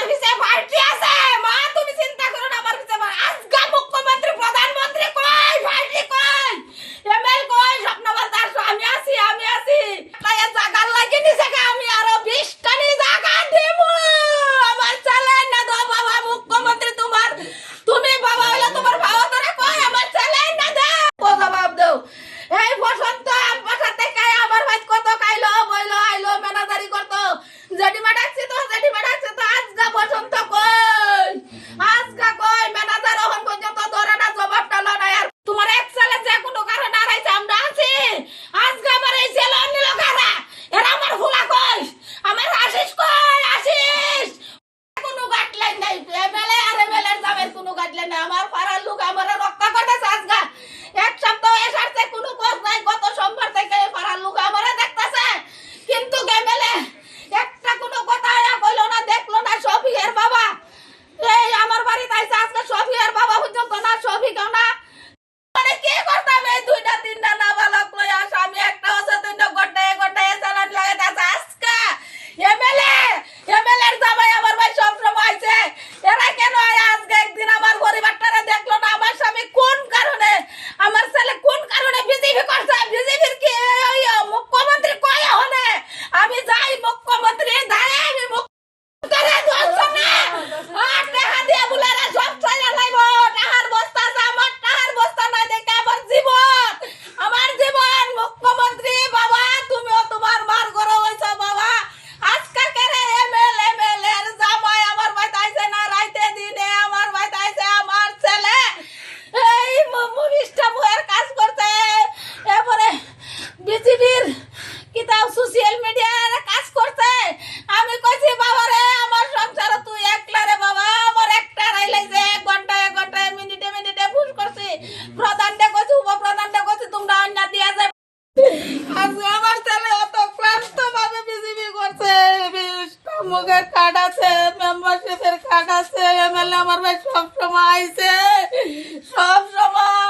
আমার পিছে পার্টি আছে মা, তুমি চিন্তা করো না। আমার পিছে আজকা মুখ্যমন্ত্রী প্রধানমন্ত্রী কই, পার্টি কই, এমএল কই, স্বপ্নবাল দাস আমি আছি তাই জায়গা লাগি নিছে আমি আরো 20টা নি জায়গা দেব। আমার ছেলে না দো বাবা মুখ্যমন্ত্রী, তুমি বাবা হইলো তোমার বাবা তোরা কই, আমার ছেলে না দাও ও জবাব দাও। এই বসন্ত আম পাশা থেকে আমার ভাই কত খাইলো বইলো আইলো ম্যানেজারি করতো, জেডিমা ডাকছি তো আজকা বসন্ত কই, আজকা কই ম্যানেজার ওখান পর্যন্ত ধরে না, জবাব টালো না। আর তোমার এক ছেলে যে কোনো কারণে হারাইছে আমরা আছি, আজকা আমার এই ছেলে নিল কারা, এরা আমার হুলা কই, আমার আশিস কই, আশিস কোনো গাইডলাইন নাই, এমএলএ আর এমএলএর যাবেন কোনো গাইডলাইন নাই। আমার পাড়ার লোক আমার রক্ষা করতেছে আজকা, এক সপ্তাহ এসারতে কোনো খোঁজ নাই, গত সোমবার থেকে পাড়ার লোক আমার দেখতেছে, কিন্তু এমএলএ একটা কোনো কথা কইলো না, দেখলো না। শফিকের বাবা এই আমার বাড়িতে আইছে আজকে, শফিকের বাবা পর্যন্ত না, শফিকও না। মানে কি করতাম এই 2টা 3টা না বালক লই আসা, আমি একটা অসতন্য গোটায় চালান লাগাইতেছে আজকে। এমএলএর জামাই আমার ভাই সব সময় আইছে, এরা কেন আজকে একদিন আমার পরিবারটারে দেখলো না। আমার স্বামী কোন কারণে, আমার ছেলে কোন কারণে বিজেপি করছে, বিজেপির কি মুখ্যমন্ত্রী কয় হনে আমি যাই, মুখ্যমন্ত্রী দাঁড়ে আমি মুখ্যমন্ত্রী ধরছো না, আর টাকা দিয়ে বুলারা সব ছাইরা লাইব, টাকার বস্তা আছে, আমার টাকার বস্তা নাই দেখে আমার জীবন মুখ্যমন্ত্রী বাবা, তুমিও তোমার মার গরো হইছো বাবা। আজকে কেরে এমএলএর জামাই আমার বাড়িতে আইছে না, রাইতে দিনে আমার বাড়িতে আইছে আমার ছেলে এই মুভিস্টা বইয়ের কাজ করতে, এরপরে বিজেপির কিতাব সোশ্যাল মিডিয়ার কাজ করতে। আমি কইছি বাবা রে আমার সংসার তুই একলা রে বাবা, আমার একটা রাইলাইছে 1 ঘন্টায় মিনিটে ফুস করছি, প্রধানটা কইছি উপপ্রধানটা কইছি তোমরা অন্য দিয়া যায়। আজকে আমার ছেলে অত ক্লান্ত ভাবে বিজেপি করছে, মুখের কার্ড আছে, মেম্বারশিপের কার্ড আছে, এমএলএ আমার ভাই সব সময় আইছে, সব সময়